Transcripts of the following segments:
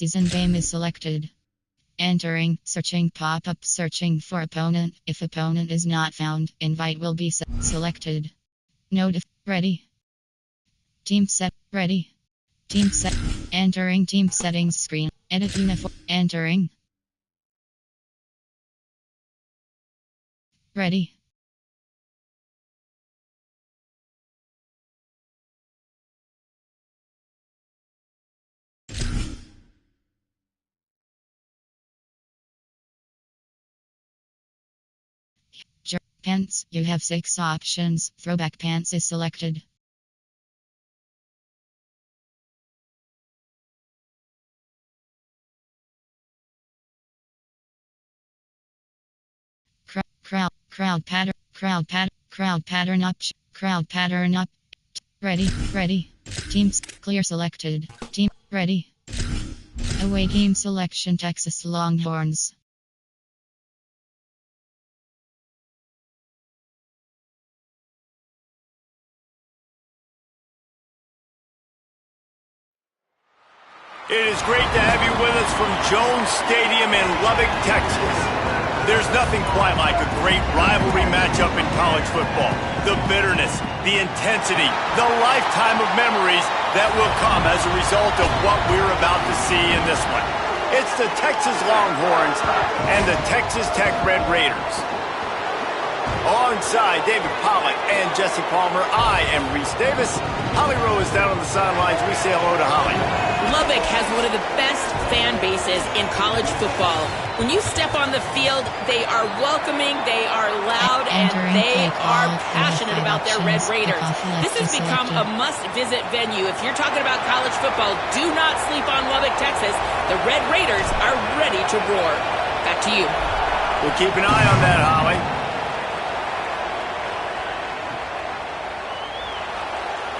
Season game is selected. Entering, searching pop-up, searching for opponent. If opponent is not found, invite will be selected. Ready. Team set. Ready. Team set. Entering team settings screen. Edit uniform. Entering. Ready. Pants. You have 6 options. Throwback pants is selected. Crowd pattern up. Ready. Teams clear selected. Team ready. Away game selection Texas Longhorns. It is great to have you with us from Jones Stadium in Lubbock, Texas. There's nothing quite like a great rivalry matchup in college football. The bitterness, the intensity, the lifetime of memories that will come as a result of what we're about to see in this one. It's the Texas Longhorns and the Texas Tech Red Raiders. Alongside David Pollack and Jesse Palmer, I am Reese Davis. Holly Rowe is down on the sidelines. We say hello to Holly. Lubbock has one of the best fan bases in college football. When you step on the field, they are welcoming, they are loud, and they are passionate about their Red Raiders. This has become a must-visit venue. If you're talking about college football, do not sleep on Lubbock, Texas. The Red Raiders are ready to roar. Back to you. We'll keep an eye on that, Holly.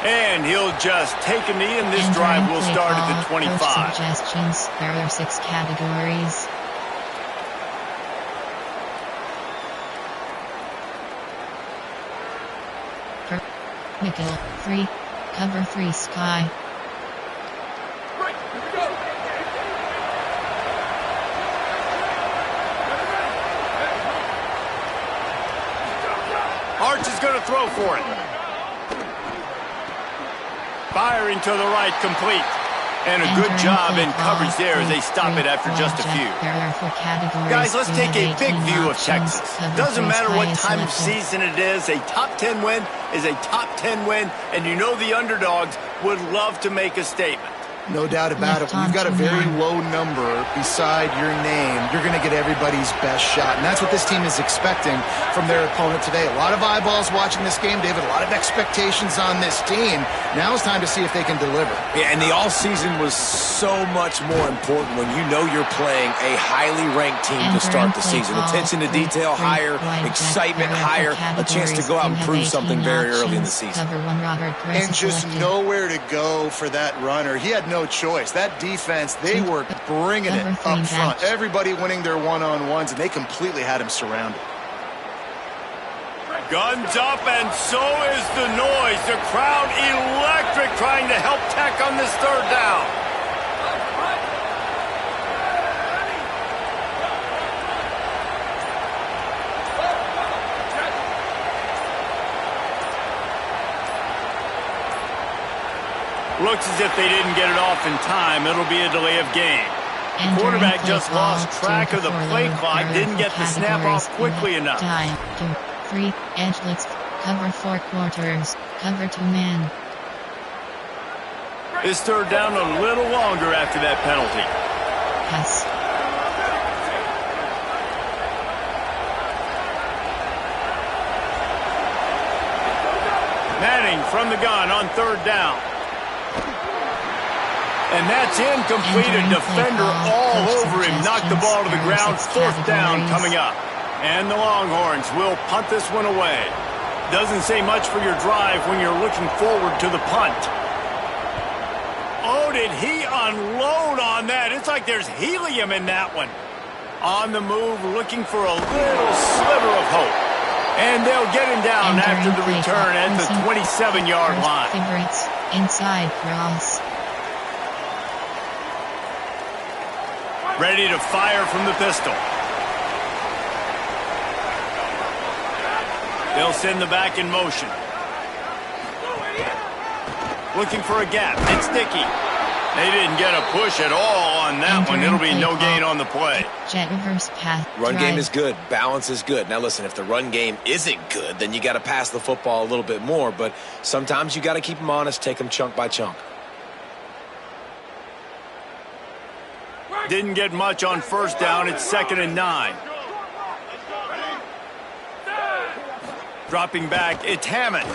And he'll just take a knee, and this drive will start at the 25. Suggestions. There are 6 categories. Nickel 3. Cover 3 sky. Right, here we go. Arch is going to throw for it. Firing to the right, complete. And a good job in coverage there as they stop it after just a few. Guys, let's take a big view of Texas. Doesn't matter what time of season it is, a top 10 win is a top 10 win, and you know the underdogs would love to make a statement. No doubt about it. When you've got a very low number beside your name, you're going to get everybody's best shot. And that's what this team is expecting from their opponent today. A lot of eyeballs watching this game, David. A lot of expectations on this team. Now it's time to see if they can deliver. Yeah, and the all-season was so much more important when you know you're playing a highly ranked team to start the season. Attention to detail higher, excitement higher, a chance to go out and prove something very early in the season. And just nowhere to go for that runner. He had no choice. That defense, they were bringing it up front. Everybody winning their one-on-ones, and they completely had him surrounded. Guns up, and so is the noise. The crowd electric trying to help Tech on this 3rd down. Looks as if they didn't get it off in time. It'll be a delay of game. The quarterback just lost track of the play clock, didn't get the snap off quickly enough. 3, edgelets, cover 4 quarters, cover 2 men. This 3rd down a little longer after that penalty. Pass. Manning from the gun on 3rd down. And that's incomplete. A defender all over him. Knocked the ball to the ground. 4th down coming up. And the Longhorns will punt this one away. Doesn't say much for your drive when you're looking forward to the punt. Oh, did he unload on that? It's like there's helium in that one. On the move, looking for a little sliver of hope. And they'll get him down after the return at the 27-yard line. Favorites, inside cross. Ready to fire from the pistol. They'll send the back in motion. Looking for a gap. It's Dickey. They didn't get a push at all on that one. It'll be no gain on the play. Jet reverse path. Run game is good. Balance is good. Now listen, if the run game isn't good, then you got to pass the football a little bit more. But sometimes you got to keep them honest, take them chunk by chunk. Didn't get much on first down. It's 2nd and 9. Dropping back, it's Hammond.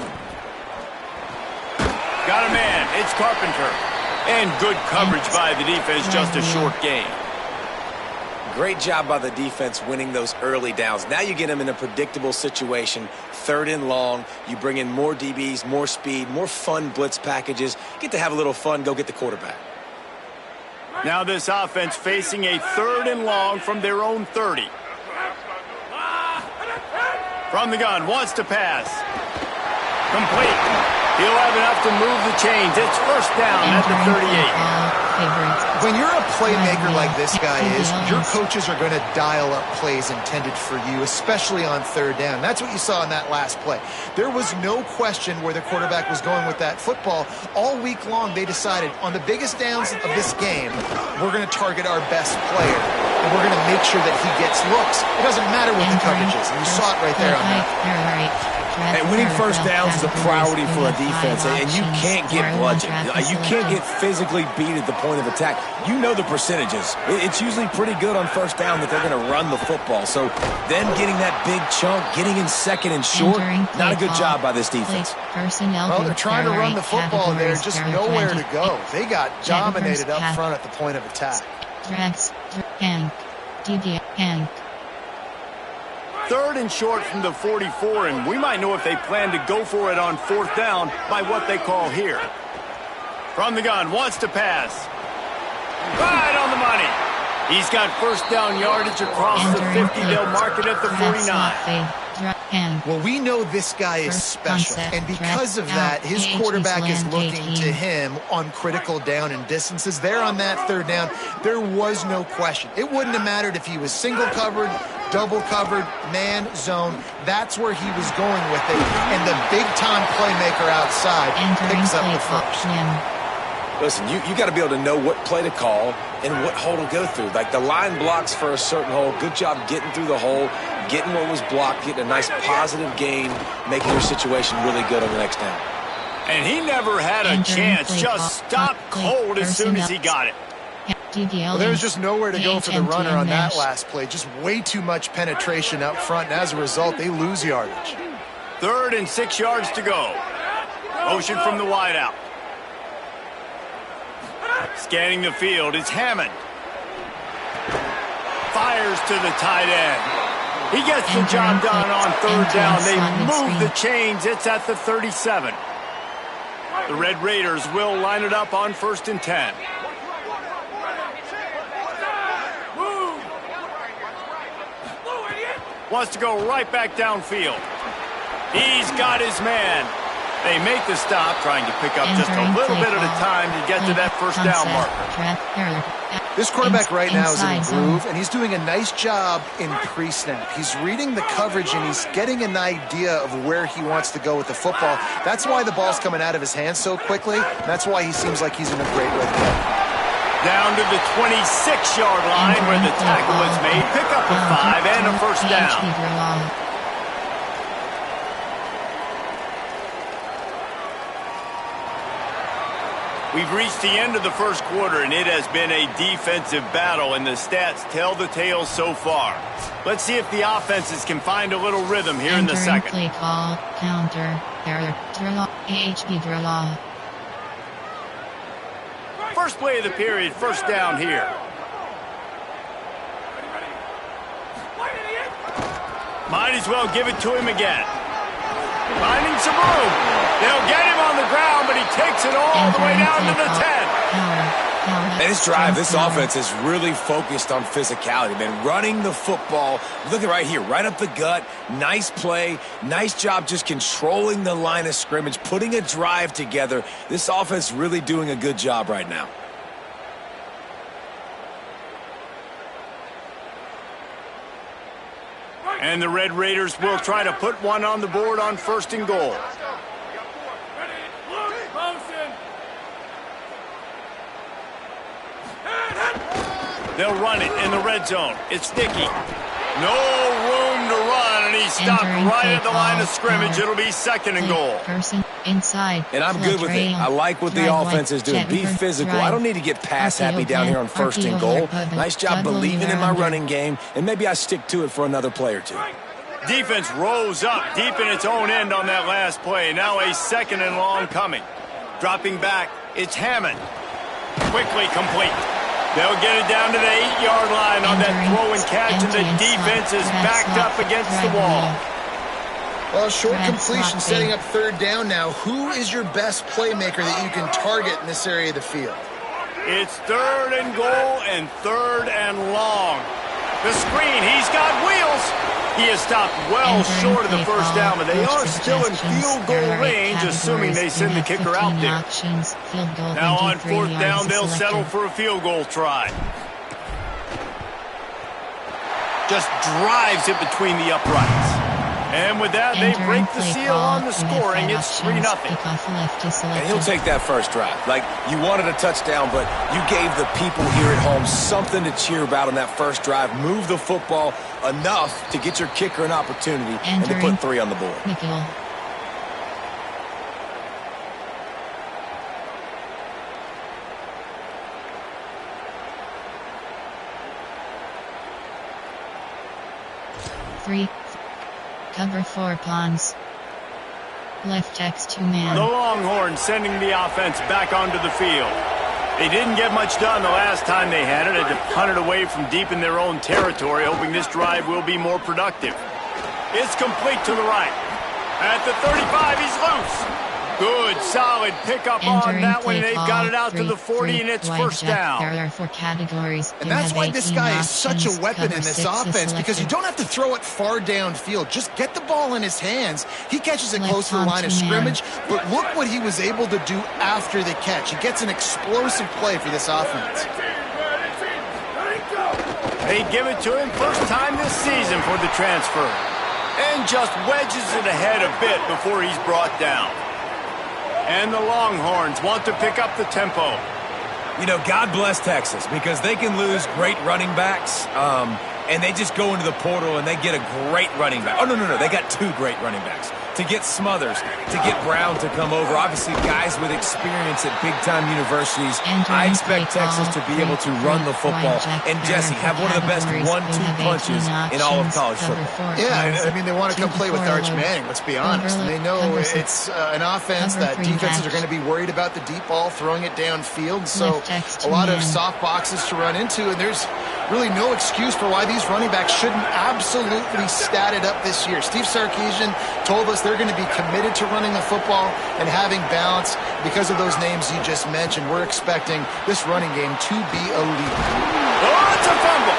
Got a man. It's Carpenter. And good coverage by the defense, just a short gain. Great job by the defense winning those early downs. Now you get them in a predictable situation, 3rd and long. You bring in more DBs, more speed, more fun blitz packages. Get to have a little fun, go get the quarterback. Now this offense facing a 3rd and long from their own 30. From the gun, wants to pass. Complete. He'll have enough to move the chains. It's first down at the 38. When you're a playmaker like this guy is, your coaches are going to dial up plays intended for you, especially on 3rd down. That's what you saw in that last play. There was no question where the quarterback was going with that football. All week long, they decided on the biggest downs of this game, we're going to target our best player, and we're going to make sure that he gets looks. It doesn't matter what the coverage is, and you saw it right there on that. And winning first downs is a priority for a defense, and you can't get bludgeoned. You can't get physically beat at the point of attack. You know the percentages. It's usually pretty good on first down that they're going to run the football. So then getting that big chunk, getting in 2nd and short, not a good job by this defense. Well, they're trying to run the football, and there's just nowhere to go. They got dominated up front at the point of attack. 3rd and short from the 44, and we might know if they plan to go for it on 4th down by what they call here. From the gun, wants to pass. Right on the money. He's got first down yardage across the 50. They'll mark it at the 49. Well, we know this guy is special, and because of that, his quarterback is looking to him on critical down and distances. There on that 3rd down, there was no question. It wouldn't have mattered if he was single covered, double covered, man, zone. That's where he was going with it, and the big-time playmaker outside picks up the first. Listen, you got to be able to know what play to call and what hole to go through. Like the line blocks for a certain hole. Good job getting through the hole, getting what was blocked, getting a nice positive gain, making your situation really good on the next down. And he never had a chance. Just stopped cold as soon as he got it. Well, there's just nowhere to go for the runner on that last play. Just way too much penetration up front, and as a result, they lose yardage. 3rd and 6 yards to go. Motion from the wideout. Scanning the field, it's Hammond. Fires to the tight end. He gets the job done on 3rd down. They move the chains. It's at the 37. The Red Raiders will line it up on 1st and 10. Wants to go right back downfield. He's got his man. They make the stop, trying to pick up just a little bit at a time to get to that first down marker. This quarterback right now is in a groove, and he's doing a nice job in pre-snap. He's reading the coverage, and he's getting an idea of where he wants to go with the football. That's why the ball's coming out of his hands so quickly. That's why he seems like he's in a great rhythm. Down to the 26-yard line where the tackle is made. Pick up a 5 and a first down. We've reached the end of the first quarter, and it has been a defensive battle, and the stats tell the tale so far. Let's see if the offenses can find a little rhythm here in the second. Play call, counter, error, draw, AHP draw. First play of the period, first down here. Might as well give it to him again. Finding some room. They'll get him on the ground, but he takes it all the way down to the 10. And this drive, this offense is really focused on physicality, man. Running the football. Look at right here, right up the gut. Nice play. Nice job just controlling the line of scrimmage, putting a drive together. This offense really doing a good job right now. And the Red Raiders will try to put one on the board on 1st and goal. They'll run it in the red zone. It's Dickey. No room to run, and he stopped right at the line of scrimmage. It'll be 2nd and goal. Person inside. And I'm good with it. I like what the offense is doing. Be physical. I don't need to get pass happy down here on 1st and goal. Nice job believing in my running game, and maybe I stick to it for another play or two. Defense rose up deep in its own end on that last play. Now a 2nd and long coming. Dropping back, it's Hammond. Quickly complete. They'll get it down to the 8-yard line on that throw and catch, and the defense is backed up against the wall. Well, short completion setting up 3rd down now. Who is your best playmaker that you can target in this area of the field? It's 3rd and goal and 3rd and long. The screen, he's got wheels. He has stopped well short of the 1st down, but they are still in field goal range, assuming they send the kicker out there. Now on 4th down, they'll settle for a field goal try. Just drives it between the uprights. And with that, they break the seal on the scoring. It's 3-0. And he'll take that first drive. Like, you wanted a touchdown, but you gave the people here at home something to cheer about on that first drive. Move the football enough to get your kicker an opportunity and to put 3 on the board. Nickel. Cover 4 pawns. Left X 2-man. The Longhorns sending the offense back onto the field. They didn't get much done the last time they had it. Had to punt it away from deep in their own territory, hoping this drive will be more productive. It's complete to the right. At the 35, he's loose. Good, solid pickup on that one. They've got it out to the 40, and it's 1st down. There are 4 categories. And that's why this guy is such a weapon in this offense, because you don't have to throw it far downfield. Just get the ball in his hands. He catches it close to the line of scrimmage, but look what he was able to do after the catch. He gets an explosive play for this offense. They give it to him first time this season for the transfer. And just wedges it ahead a bit before he's brought down. And the Longhorns want to pick up the tempo. You know, God bless Texas, because they can lose great running backs, and they just go into the portal and they get a great running back. Oh, no. They got 2 great running backs. To get Smothers, to get Brown to come over. Obviously, guys with experience at big-time universities. I expect Texas to be able to run the football. And, Jesse, have one of the best 1-2 punches in all of college football. Yeah, I mean, they want to come play with Arch Manning, let's be honest. And they know it's an offense that defenses are going to be worried about the deep ball, throwing it downfield. So a lot of soft boxes to run into, and there's really no excuse for why these running backs shouldn't absolutely stat it up this year. Steve Sarkisian told us they're going to be committed to running the football and having balance. Because of those names you just mentioned, we're expecting this running game to be elite. Oh, it's a fumble.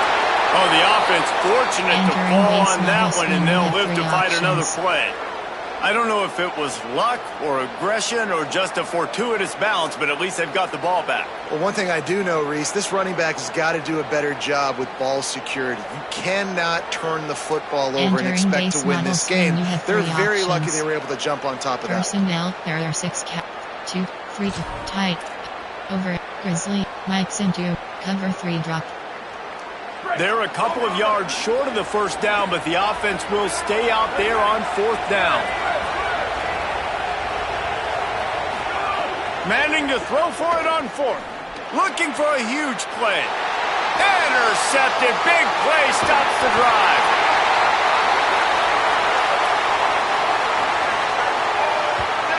Oh, the offense fortunate to fall on that one, and they'll live to fight another play. I don't know if it was luck or aggression or just a fortuitous bounce, but at least they've got the ball back. Well, one thing I do know, Reese, this running back has got to do a better job with ball security. You cannot turn the football over and expect to win this game. They're very lucky they were able to jump on top of that. Personnel, there are 6 2, 3 tight. Over Grizzly, Mike's into cover 3 drop. They're a couple of yards short of the 1st down, but the offense will stay out there on 4th down. Manning to throw for it on 4th. Looking for a huge play. Intercepted. Big play stops the drive.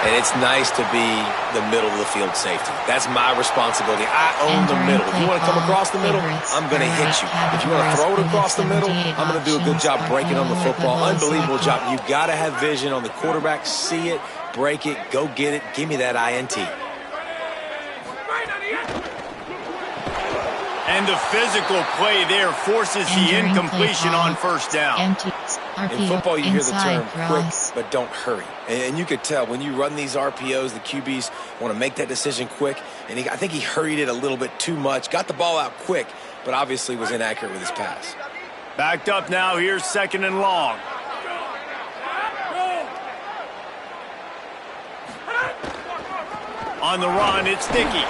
And it's nice to be the middle of the field safety. That's my responsibility. I own the middle. If you want to come across the middle, I'm going to hit you. If you want to throw it across the middle, I'm going to do a good job breaking on the football. Unbelievable job. You've got to have vision on the quarterback. See it, break it, go get it. Give me that INT. And the physical play there forces the incompletion on 1st down. In football, you hear the term quick, but don't hurry. And you could tell when you run these RPOs, the QBs want to make that decision quick. And I think he hurried it a little bit too much, got the ball out quick, but obviously was inaccurate with his pass. Backed up now, here's 2nd and long. On the run, it's Dickey.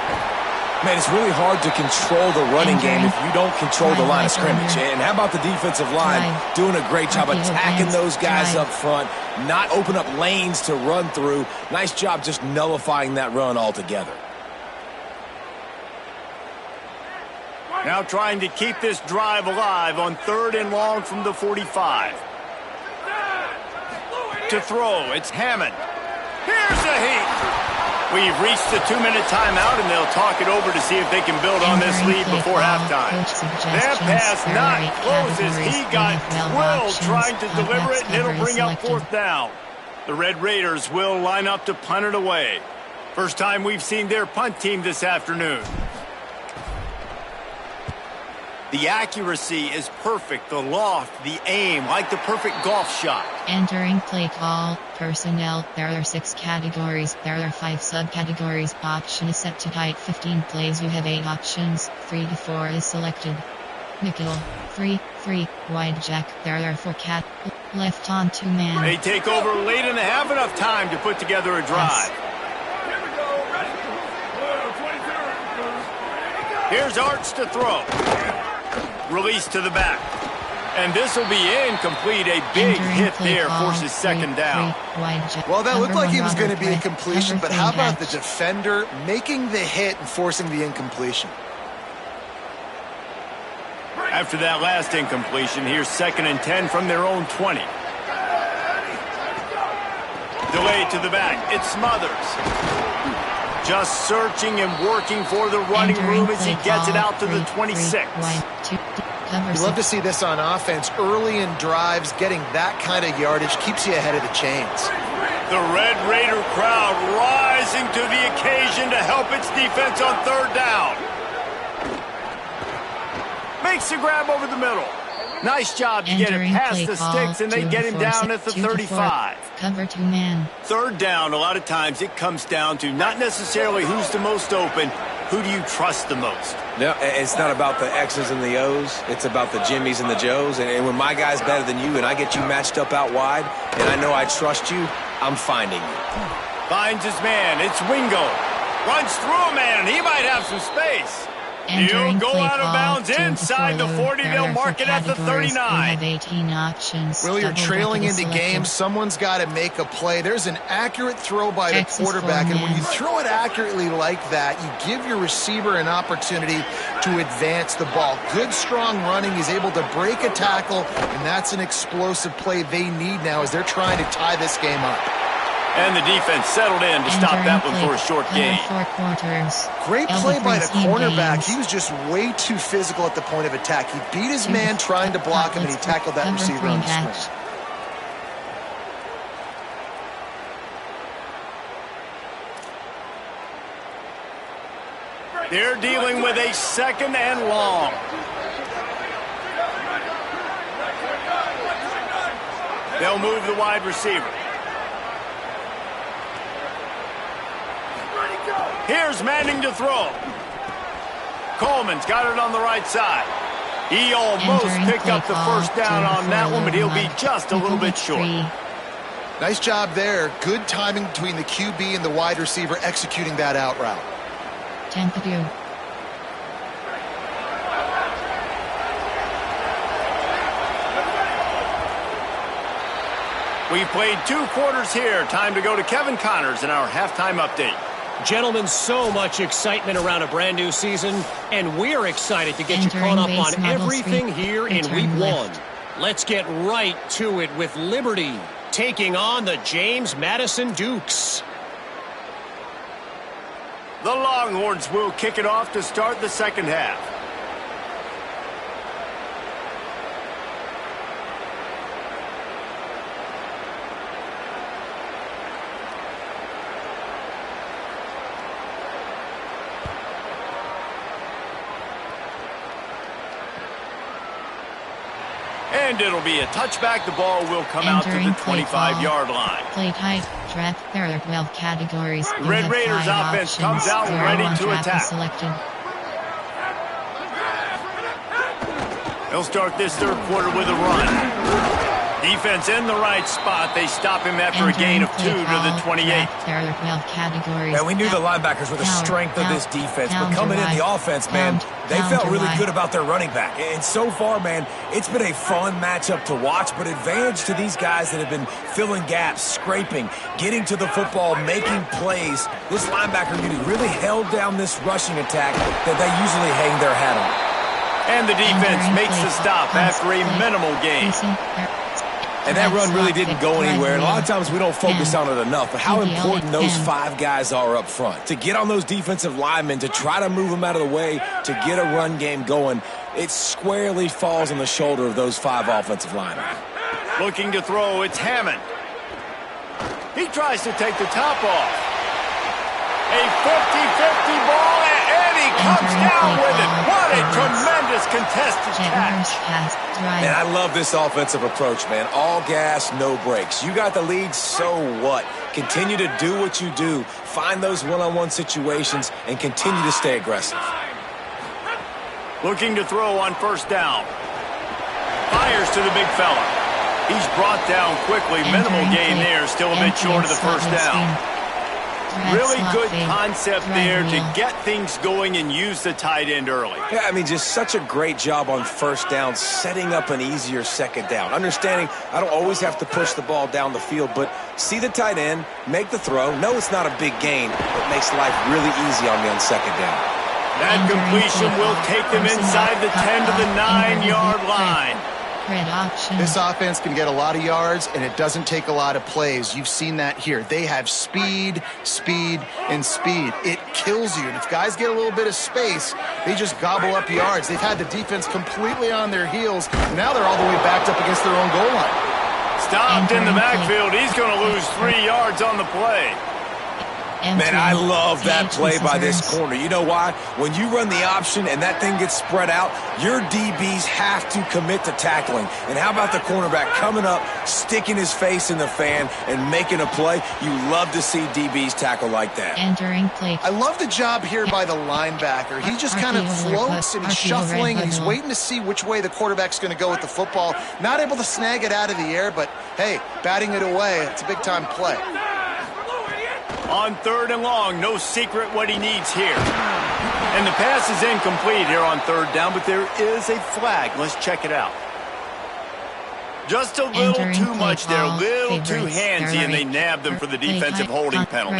Man, it's really hard to control the running game if you don't control the line of scrimmage. And how about the defensive line doing a great job attacking those guys up front, not open up lanes to run through. Nice job just nullifying that run altogether. Now trying to keep this drive alive on 3rd and long from the 45. To throw, it's Hammond. Here's a heat. We've reached the 2-minute timeout, and they'll talk it over to see if they can build on this lead before halftime. That pass not closes. He got drilled trying to deliver it, and it'll bring up 4th down. The Red Raiders will line up to punt it away. First time we've seen their punt team this afternoon. The accuracy is perfect, the loft, the aim, like the perfect golf shot. Entering play call, personnel, there are 6 categories, there are 5 subcategories. Option is set to height 15 plays, you have 8 options, 3 to 4 is selected. Nickel, 3, wide jack, there are 4 left on 2 man. They take over late and have enough time to put together a drive. Here's Arch to throw. Release to the back. And this will be incomplete. A big hit there forces 2nd down. Well, that looked like he was going to be a completion, but how about the defender making the hit and forcing the incompletion? After that last incompletion, here's 2nd and 10 from their own 20. Delayed to the back. It's Smothers. Just searching and working for the running room as he gets it out to the 26. You love to see this on offense. Early in drives, getting that kind of yardage keeps you ahead of the chains. The Red Raider crowd rising to the occasion to help its defense on 3rd down. Makes the grab over the middle. Nice job to get it past the sticks, and they get him down at the 35. Cover 2 man. 3rd down, a lot of times it comes down to not necessarily who's the most open, who do you trust the most? No, it's not about the X's and the O's. It's about the Jimmys and the Joes. And when my guy's better than you and I get you matched up out wide and I know I trust you, I'm finding you. Finds his man. It's Wingo. Runs through a man. He might have some space. He'll go out of bounds inside the 40. They'll mark it at the 39. 18 options. Well, you're trailing into games. Someone's got to make a play. There's an accurate throw by the quarterback, and when you throw it accurately like that, you give your receiver an opportunity to advance the ball. Good, strong running. He's able to break a tackle, and that's an explosive play they need now as they're trying to tie this game up. And the defense settled in to stop that one for a short gain. Great play by the cornerback. He was just way too physical at the point of attack. He beat his man trying to block him, and he tackled that receiver on the swing. They're dealing with a 2nd and long. They'll move the wide receiver. Here's Manning to throw. Coleman's got it on the right side. He almost picked up the 1st down on that one, but he'll be just a little bit short. Nice job there. Good timing between the QB and the wide receiver executing that out route. Tampa 2. We've played 2 quarters here. Time to go to Kevin Connors in our halftime update. Gentlemen, so much excitement around a brand new season, and we're excited to get you caught up on everything here in Week 1. Let's get right to it with Liberty taking on the James Madison Dukes. The Longhorns will kick it off to start the 2nd half. And it'll be a touchback. The ball will come out to the 25-yard line. Play type, draft. There are 12 categories. Red Raiders offense comes out ready to attack. Selected. They'll start this third quarter with a run. Defense in the right spot. They stop him after a gain of 2 to the 28. Man, we knew the linebackers were the strength of this defense, but coming in the offense, man, they felt really good about their running back. And so far, man, it's been a fun matchup to watch, but advantage to these guys that have been filling gaps, scraping, getting to the football, making plays. This linebacker unit really held down this rushing attack that they usually hang their hat on. And the defense makes the stop after a minimal gain. And that run really didn't go anywhere. And a lot of times we don't focus on it enough, but how important those 5 guys are up front. To get on those defensive linemen, to try to move them out of the way, to get a run game going, it squarely falls on the shoulder of those 5 offensive linemen. Looking to throw, it's Hammond. He tries to take the top off. A 50-50 ball, and he comes down with it. What a tremendous contested catch. And I love this offensive approach, man. All gas, no brakes. You got the lead, so what? Continue to do what you do. Find those one-on-one situations and continue to stay aggressive. Looking to throw on first down. Fires to the big fella. He's brought down quickly. Minimal gain there. Still a bit short of the first down. Really good concept there to get things going and use the tight end early. Yeah, I mean, just such a great job on first down, setting up an easier second down. Understanding I don't always have to push the ball down the field, but see the tight end, make the throw. No, it's not a big gain, but makes life really easy on me on second down. That completion will take them inside the 10 to the 9-yard line. This offense can get a lot of yards, and it doesn't take a lot of plays. You've seen that here. They have speed, speed, and speed. It kills you. And if guys get a little bit of space, they just gobble up yards. They've had the defense completely on their heels. Now they're all the way backed up against their own goal line. Stopped in the backfield. He's going to lose 3 yards on the play. Man, I love that play by this corner. You know why? When you run the option and that thing gets spread out, your DBs have to commit to tackling. And how about the cornerback coming up, sticking his face in the fan, and making a play? You love to see DBs tackle like that. Entering play. I love the job here by the linebacker. He just kind of floats and he's shuffling and he's waiting to see which way the quarterback's going to go with the football. Not able to snag it out of the air, but hey, batting it away, it's a big-time play. On 3rd and long, no secret what he needs here. And the pass is incomplete here on 3rd down, but there is a flag. Let's check it out. Just a little too much there, a little too handsy, and they nabbed them for the defensive holding penalty.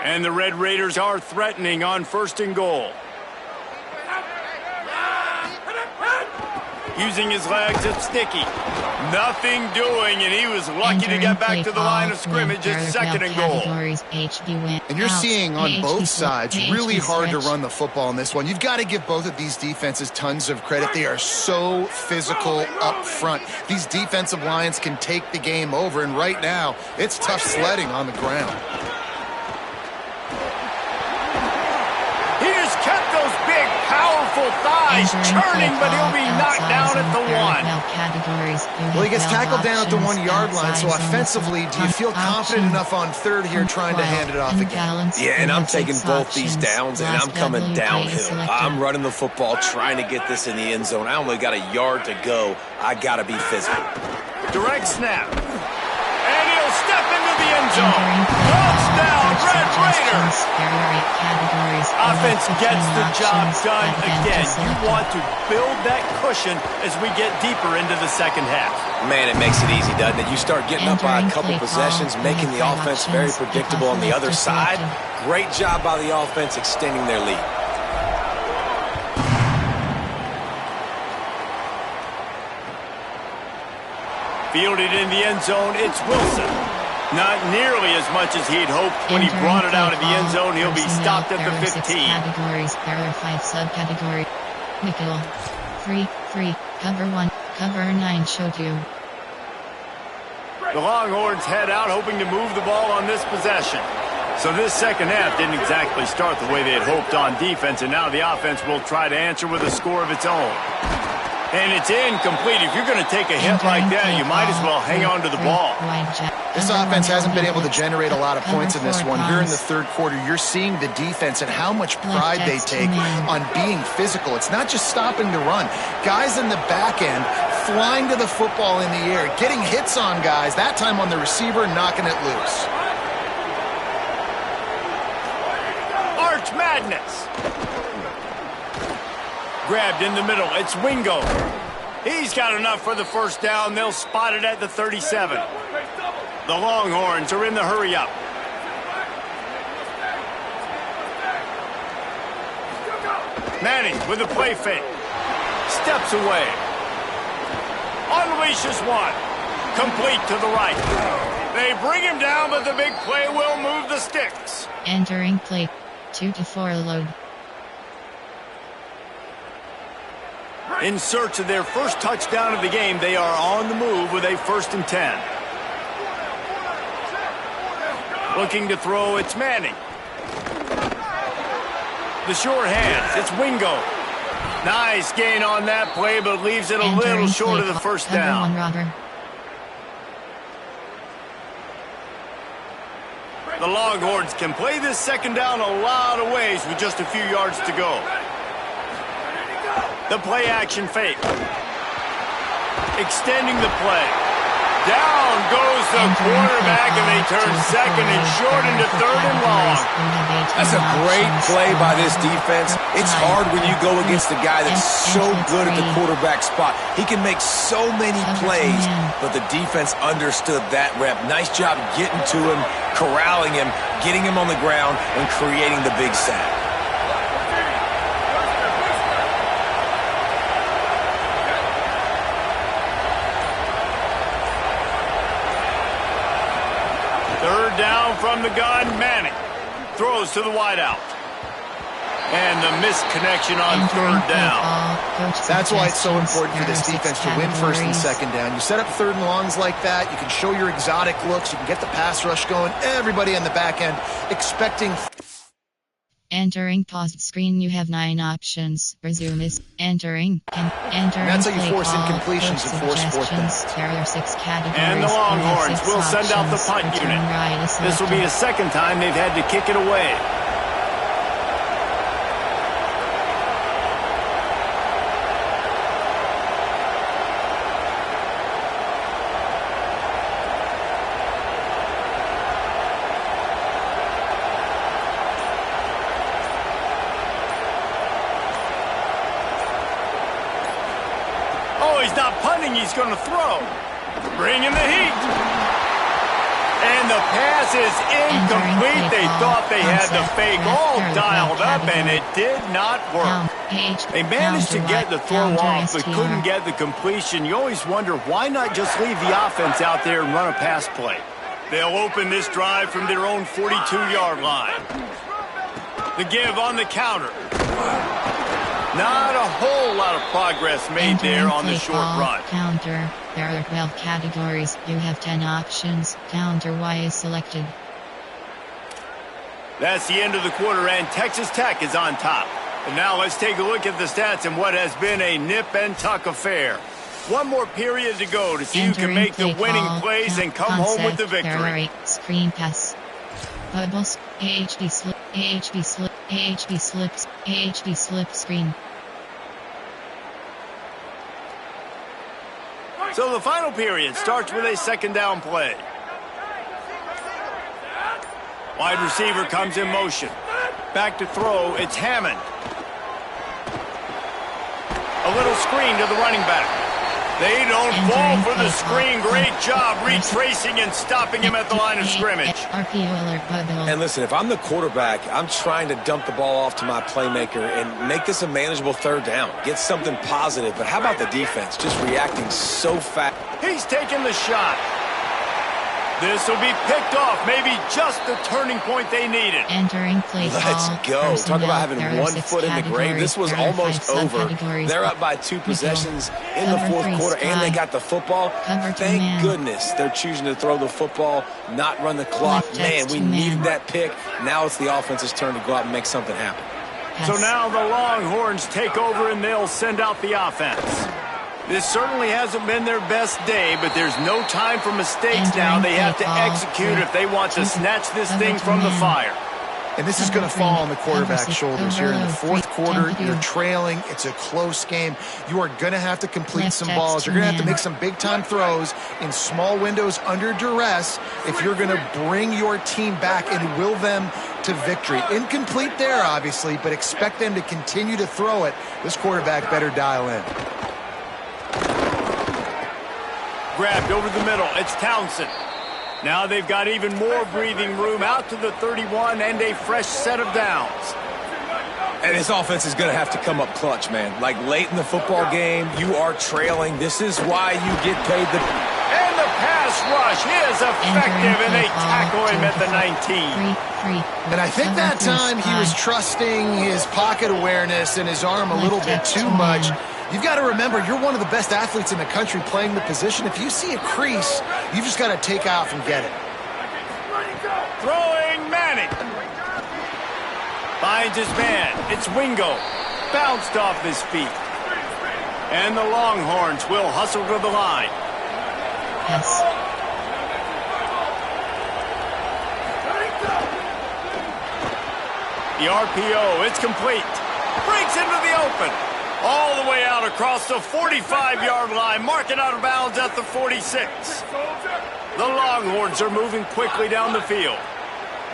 And the Red Raiders are threatening on 1st and goal. Using his legs, it's Sticky. Nothing doing, and he was lucky to get back to the line of scrimmage at 2nd and goal. And you're seeing on both sides really hard to run the football in this one. You've got to give both of these defenses tons of credit. They are so physical up front. These defensive lines can take the game over, and right now, it's tough sledding on the ground. He just kept those big, powerful thighs churning, but he'll be knocked down at the 1. Well, he gets tackled down at the 1-yard line, so offensively, do you feel confident enough on 3rd here trying to hand it off again? Yeah, and I'm taking both these downs, and I'm coming downhill. I'm running the football, trying to get this in the end zone. I only got a yard to go. I got to be physical. Direct snap. And he'll step into the end zone. Touchdown, Red Raiders. Offense gets the job done again. You want to build that cushion as we get deeper into the second half. Man, it makes it easy, doesn't it? You start getting up by a couple possessions, making the offense very predictable on the other side. Great job by the offense extending their lead. Fielded in the end zone, it's Wilson. Not nearly as much as he'd hoped when he brought it out of the end zone. He'll be stopped at the 15. Categories, there are 5 subcategories. Nickel. 3, cover 1, cover 9 showed you. The Longhorns head out hoping to move the ball on this possession. So this second half didn't exactly start the way they had hoped on defense, and now the offense will try to answer with a score of its own. And it's incomplete. If you're going to take a hit like that, you might as well hang on to the ball. This offense hasn't been able to generate a lot of points in this one. Here in the third quarter, you're seeing the defense and how much pride they take on being physical. It's not just stopping the run. Guys in the back end flying to the football in the air, getting hits on guys, that time on the receiver, knocking it loose. Arch Madness. Grabbed in the middle. It's Wingo. He's got enough for the first down. They'll spot it at the 37. The Longhorns are in the hurry-up. Manning with a play fake. Steps away. Unleashes one. Complete to the right. They bring him down, but the big play will move the sticks. Entering play. 2-4 load. In search of their first touchdown of the game, they are on the move with a 1st and 10. Looking to throw, it's Manning. The short hands, it's Wingo. Nice gain on that play, but leaves it a little short of the first down. The Longhorns can play this second down a lot of ways with just a few yards to go. The play action fake. Extending the play. Down goes the quarterback, and they turn second and short into 3rd and long. That's a great play by this defense. It's hard when you go against a guy that's so good at the quarterback spot. He can make so many plays, but the defense understood that rep. Nice job getting to him, corralling him, getting him on the ground, and creating the big sack. Third down from the gun, Manning throws to the wideout. And the misconnection on 3rd down. That's why it's so important for this defense to win 1st and 2nd down. You set up 3rd and longs like that, you can show your exotic looks, you can get the pass rush going, everybody on the back end expecting. Entering paused screen, you have 9 options. Resume is entering. Entering. That's how you force incompletions and force 4th down. There are 6 categories. And the Longhorns will send out the punt unit. This will be a 2nd time they've had to kick it away. He's not punting, he's going to throw. Bring him the heat. And the pass is incomplete. They thought they had the fake all dialed up, and it did not work. They managed to get the throw off, but couldn't get the completion. You always wonder, why not just leave the offense out there and run a pass play? They'll open this drive from their own 42-yard line. The give on the counter. Not a whole lot of progress made there on the short run. Counter. There are 12 categories. You have 10 options. Counter Y is selected. That's the end of the quarter, and Texas Tech is on top. And now let's take a look at the stats in what has been a nip-and-tuck affair. One more period to go to see who can make the winning plays and come home with the victory. Screen pass. Bubbles. AHD slip. AHD slip. AHD slips. AHD slip screen. So the final period starts with a 2nd down play. Wide receiver comes in motion. Back to throw, it's Hammond. A little screen to the running back. They don't fall for the screen. Great job retracing and stopping him at the line of scrimmage. And listen, if I'm the quarterback, I'm trying to dump the ball off to my playmaker and make this a manageable 3rd down. Get something positive. But how about the defense just reacting so fast? He's taking the shot. This will be picked off. Maybe just the turning point they needed. Entering play. Let's go. Talk about having 1 foot in the grave. This was almost over. They're up by 2 possessions in the 4th quarter, and they got the football. Thank goodness they're choosing to throw the football, not run the clock. Man, we needed that pick. Now it's the offense's turn to go out and make something happen. So now the Longhorns take over, and they'll send out the offense. This certainly hasn't been their best day, but there's no time for mistakes now. They have to execute if they want to snatch this thing from the fire. And this is going to fall on the quarterback's shoulders here in the fourth quarter. You're trailing. It's a close game. You are going to have to complete some balls. You're going to have to make some big-time throws in small windows under duress if you're going to bring your team back and will them to victory. Incomplete there, obviously, but expect them to continue to throw it. This quarterback better dial in. Grabbed over the middle. It's Townsend. Now they've got even more breathing room out to the 31 and a fresh set of downs. And this offense is going to have to come up clutch, man. Like late in the football game, you are trailing. This is why you get paid the... And the pass rush is effective, and they tackle him at the 19. And I think that time he was trusting his pocket awareness and his arm a little bit too much. You've got to remember, you're one of the best athletes in the country playing the position. If you see a crease, you've just got to take off and get it. Throwing Manning. Finds his man. It's Wingo. Bounced off his feet. And the Longhorns will hustle to the line. Yes. The RPO, it's complete. Breaks into the open. All the way out across the 45-yard line, marking out of bounds at the 46. The Longhorns are moving quickly down the field.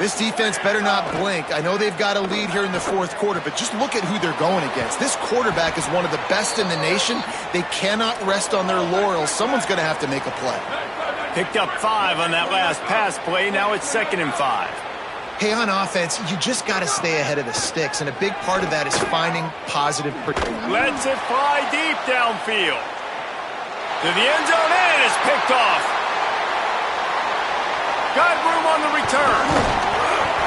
This defense better not blink. I know they've got a lead here in the fourth quarter, but just look at who they're going against. This quarterback is one of the best in the nation. They cannot rest on their laurels. Someone's going to have to make a play. Picked up 5 on that last pass play. Now it's 2nd and 5. Hey, on offense, you just got to stay ahead of the sticks, and a big part of that is finding positive production. Lets it fly deep downfield. To the end zone, and it's picked off. Got room on the return.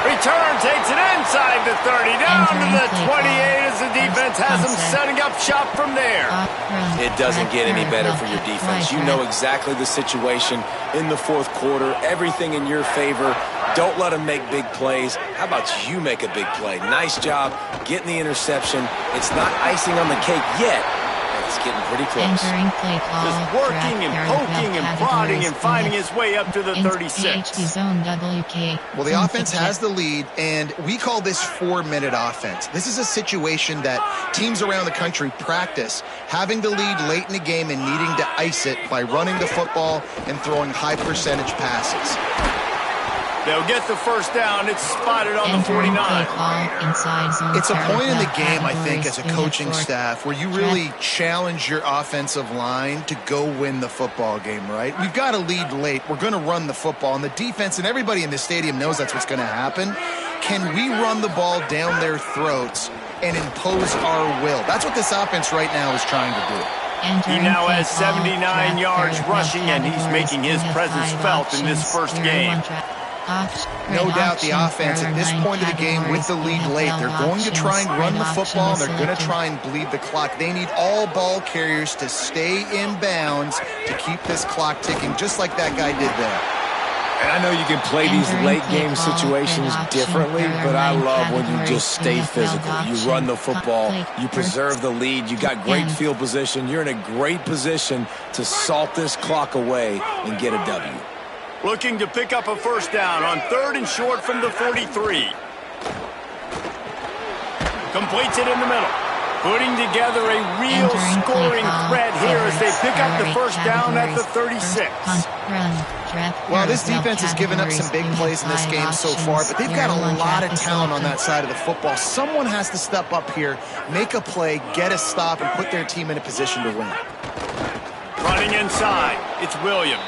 Return takes it inside the 30, down to the 28 as the defense has them setting up shop from there. It doesn't get any better for your defense. You know exactly the situation in the fourth quarter, everything in your favor. Don't let them make big plays. How about you make a big play? Nice job getting the interception. It's not icing on the cake yet. It's getting pretty close. Just working and poking and prodding and finding his way up to the 36. Well, the offense has the lead, and we call this 4-minute offense. This is a situation that teams around the country practice, having the lead late in the game and needing to ice it by running the football and throwing high-percentage passes. They'll get the first down. It's spotted on the 49. It's a point in the game, I think, as a coaching staff, where you really challenge your offensive line to go win the football game, right? We've got a lead late. We're going to run the football, and the defense and everybody in the stadium knows that's what's going to happen. Can we run the ball down their throats and impose our will? That's what this offense right now is trying to do. He now has 79 yards rushing, and he's making his presence felt in this first game. No doubt the offense at this point of the game with the lead late, they're going to try and run the football, and they're going to try and bleed the clock. They need all ball carriers to stay in bounds to keep this clock ticking, just like that guy did there. And I know you can play these late game situations differently, but I love when you just stay physical. You run the football, you preserve the lead, you got great field position, you're in a great position to salt this clock away and get a W. Looking to pick up a first down on 3rd and short from the 43. Completes it in the middle. Putting together a real scoring threat here as they pick up the first down at the 36. Well, this defense has given up some big plays in this game so far, but they've got a lot of talent on that side of the football. Someone has to step up here, make a play, get a stop, and put their team in a position to win. Running inside, it's Williams.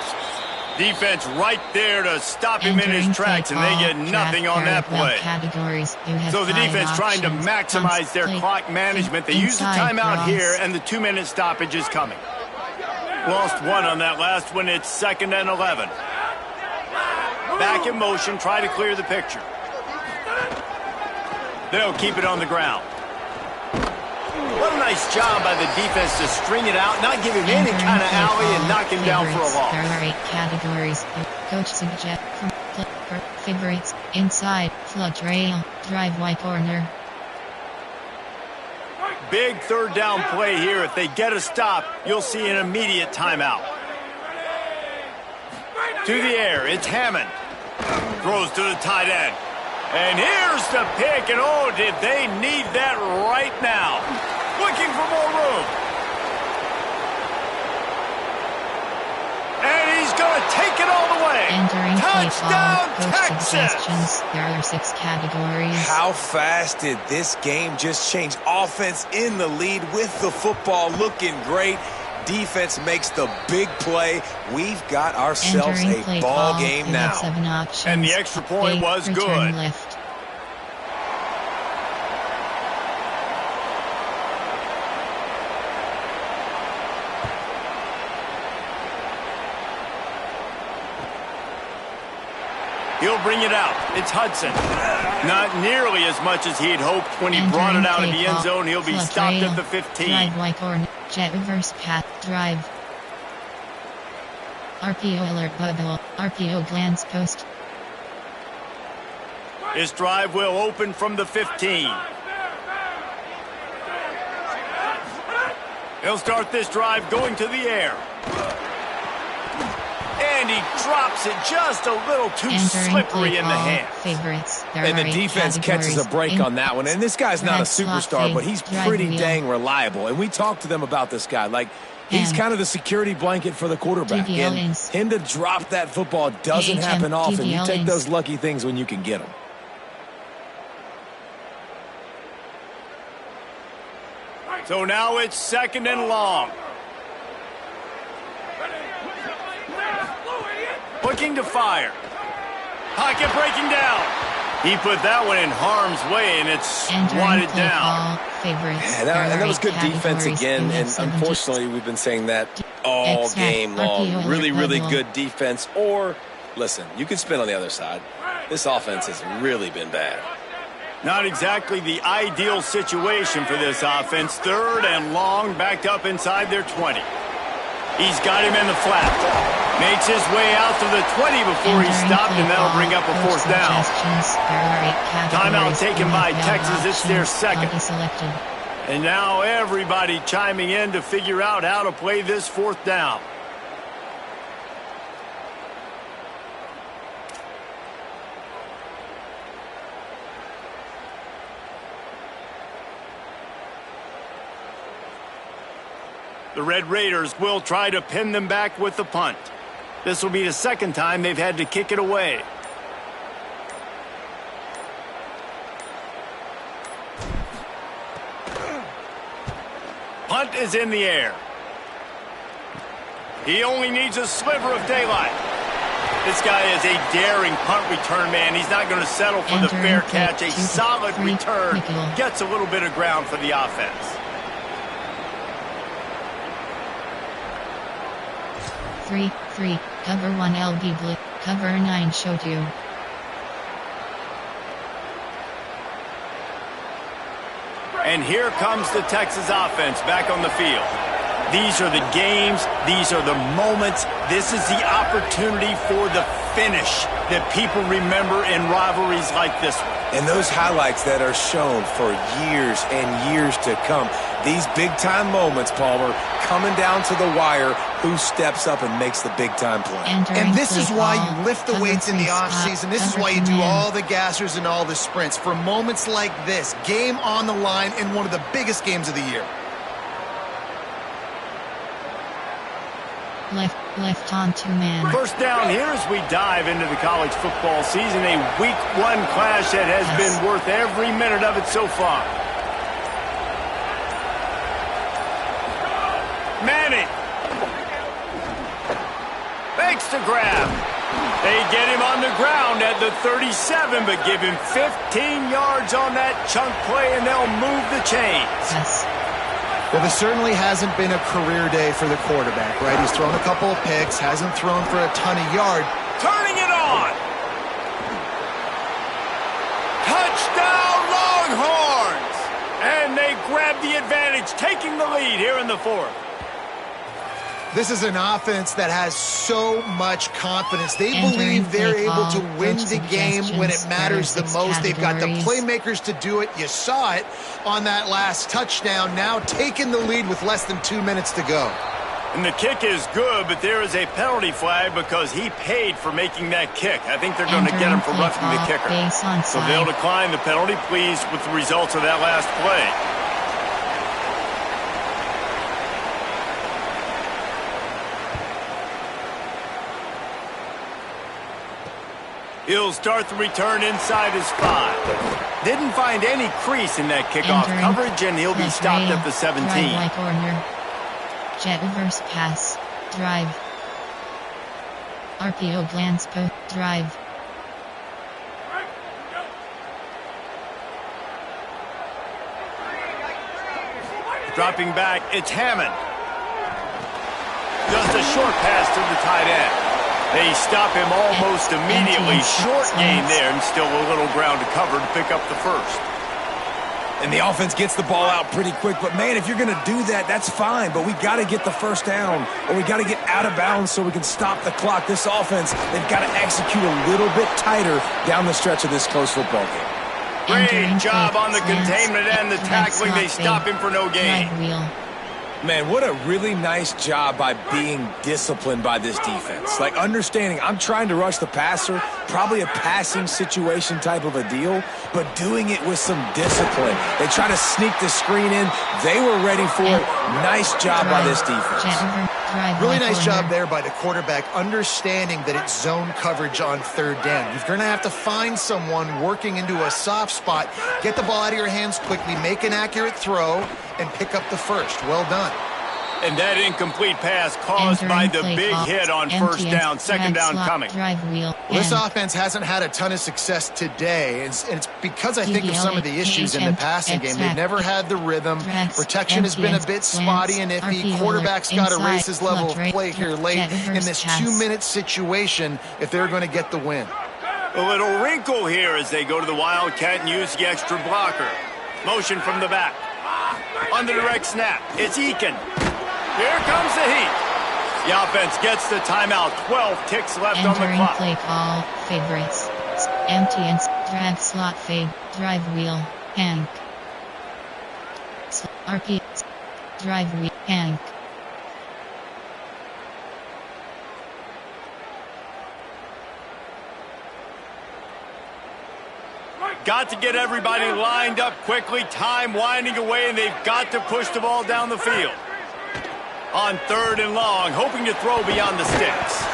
Defense right there to stop him in his tracks, and they get nothing on that play. So the defense trying to maximize their clock management. They use the timeout here, and the 2-minute stoppage is coming. Lost 1 on that last one. It's 2nd and 11. Back in motion, try to clear the picture. They'll keep it on the ground. What a nice job by the defense to string it out, not give him any kind of alley, and knock him down for a loss. There are 8 categories. Coach suggest favorites, inside, flood rail, drive wide corner. Big third down play here. If they get a stop, you'll see an immediate timeout. To the air, it's Hammond. Throws to the tight end. And here's the pick, and oh, did they need that right now. Looking for more room. And he's going to take it all the way. Entering Touchdown, Texas. Texas. There are 6 categories. How fast did this game just change? Offense in the lead with the football looking great. Defense makes the big play. We've got ourselves a ball game now. 7 options. And the extra point was good. Lift. He'll bring it out. It's Hudson. Not nearly as much as he had hoped when he brought it out of the end zone. He'll be stopped at the 15. Drive like or jet reverse path drive. RPO alert bubble. RPO glance post. His drive will open from the 15. He'll start this drive going to the air. And he drops it just a little too slippery in the hand. Favorites. And the defense catches a break on that one. And this guy's not a superstar, but he's pretty dang reliable. And we talked to them about this guy. Like, he's kind of the security blanket for the quarterback. And him to drop that football doesn't happen often. You take those lucky things when you can get them. So now it's 2nd and long. Looking to fire. Pocket breaking down. He put that one in harm's way, and it's swatted down. And that was good defense again, and unfortunately we've been saying that all game long. Really, really good defense. Or, listen, you can spin on the other side. This offense has really been bad. Not exactly the ideal situation for this offense. 3rd and long, backed up inside their 20. He's got him in the flat. Makes his way out to the 20 before he's stopped, and that'll bring up a 4th down. Timeout taken by Texas. It's their 2nd. And now everybody chiming in to figure out how to play this 4th down. The Red Raiders will try to pin them back with the punt. This will be the 2nd time they've had to kick it away. Punt is in the air. He only needs a sliver of daylight. This guy is a daring punt return man. He's not going to settle for the fair catch. A solid return. Gets a little bit of ground for the offense. 3-3, cover 1 LB blitz, cover 9 show 2. And here comes the Texas offense back on the field. These are the games, these are the moments, this is the opportunity for the finish that people remember in rivalries like this one. And those highlights that are shown for years and years to come. These big-time moments, Palmer, coming down to the wire, who steps up and makes the big-time play. And this is why you lift the weights in the offseason. This is why you do all the gassers and all the sprints. For moments like this, game on the line in one of the biggest games of the year. Left on 2-man. 1st down here as we dive into the college football season. A week 1 clash that has been worth every minute of it so far. Manning. Makes the grab. They get him on the ground at the 37, but give him 15 yards on that chunk play, and they'll move the chains. Well, this certainly hasn't been a career day for the quarterback, right? He's thrown a couple of picks, hasn't thrown for a ton of yards. Turning it on! Touchdown, Longhorns! And they grab the advantage, taking the lead here in the 4th. This is an offense that has so much confidence. They believe they're able to win the game when it matters the most. They've got the playmakers to do it. You saw it on that last touchdown. Now taking the lead with less than 2 minutes to go. And the kick is good, but there is a penalty flag because he paid for making that kick. I think they're going to get him for roughing the kicker. So they'll decline the penalty, pleased with the results of that last play. He'll start the return inside his 5. Didn't find any crease in that kickoff coverage, and he'll be stopped at the 17. Jet reverse pass. Drive. RPO glance po. Drive. Dropping back, it's Hammond. Just a short pass to the tight end. They stop him almost immediately. Short gain there, and still a little ground to cover to pick up the first. And the offense gets the ball out pretty quick. But, man, if you're going to do that, that's fine. But we got to get the first down, or we got to get out of bounds so we can stop the clock. This offense, they've got to execute a little bit tighter down the stretch of this close football game. Great job on the containment and the tackling. They stop him for no gain. Man, what a really nice job by being disciplined by this defense. Like, understanding I'm trying to rush the passer, probably a passing situation type of a deal, but doing it with some discipline. They try to sneak the screen in. They were ready for it. Nice job by this defense. Really nice job there by the quarterback, understanding that it's zone coverage on third down. You're going to have to find someone working into a soft spot, get the ball out of your hands quickly, make an accurate throw, and pick up the first. Well done. And that incomplete pass caused by the big hit on first down, second down coming. Well, this offense hasn't had a ton of success today, and it's because I think of some of the issues in the passing game. They've never had the rhythm. Protection has been a bit spotty and iffy. Quarterback's got to raise his level of play here late in this 2-minute situation if they're going to get the win. A little wrinkle here as they go to the Wildcat and use the extra blocker. Motion from the back. On the direct snap, it's Eakin. Here comes the heat. The offense gets the timeout. 12 ticks left on the clock. Play call. Favorites. Empty and drag slot fade. Drive wheel. Hank. RP. Drive wheel. Hank. Got to get everybody lined up quickly. Time winding away, and they've got to push the ball down the field. On third and long, hoping to throw beyond the sticks.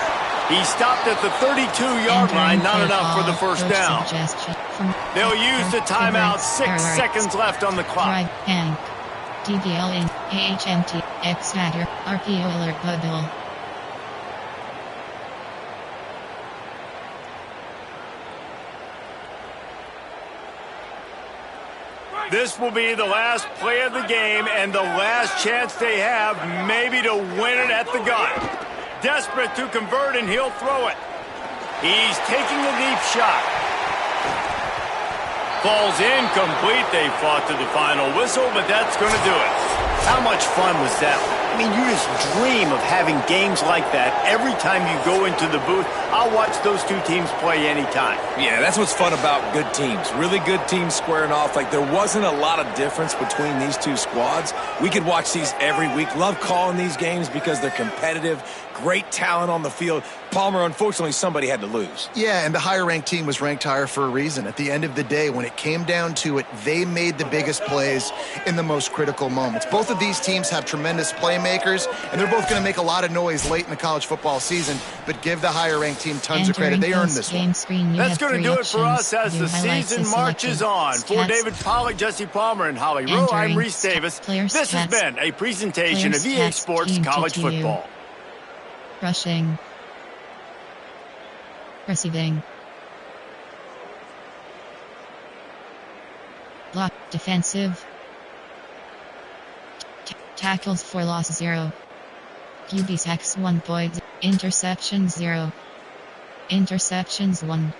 He stopped at the 32-yard line, not enough for the first down. They'll use the timeout, 6 seconds left on the clock. Drive, Hank. DBL in, AHMT, X-Factor, RPO alert bubble. This will be the last play of the game and the last chance they have maybe to win it at the gun. Desperate to convert, and he'll throw it. He's taking a deep shot. Falls incomplete. They fought to the final whistle, but that's going to do it. How much fun was that? I mean, you just dream of having games like that every time you go into the booth. I'll watch those two teams play anytime. Yeah, that's what's fun about good teams. Really good teams squaring off. Like, there wasn't a lot of difference between these two squads. We could watch these every week. Love calling these games because they're competitive. Great talent on the field. Palmer, unfortunately, somebody had to lose. Yeah, and the higher-ranked team was ranked higher for a reason. At the end of the day, when it came down to it, they made the biggest plays in the most critical moments. Both of these teams have tremendous playmakers, and they're both going to make a lot of noise late in the college football season, but give the higher-ranked team tons of credit. They earned this one. That's going to do it for us as the season marches on. For David Pollack, Jesse Palmer, and Holly Rowe, I'm Reese Davis. This has been a presentation of EA Sports College Football. Rushing. Receiving. Block. Defensive. Tackles for loss 0. QB sacks 1 point. Interceptions 0. Interceptions 1.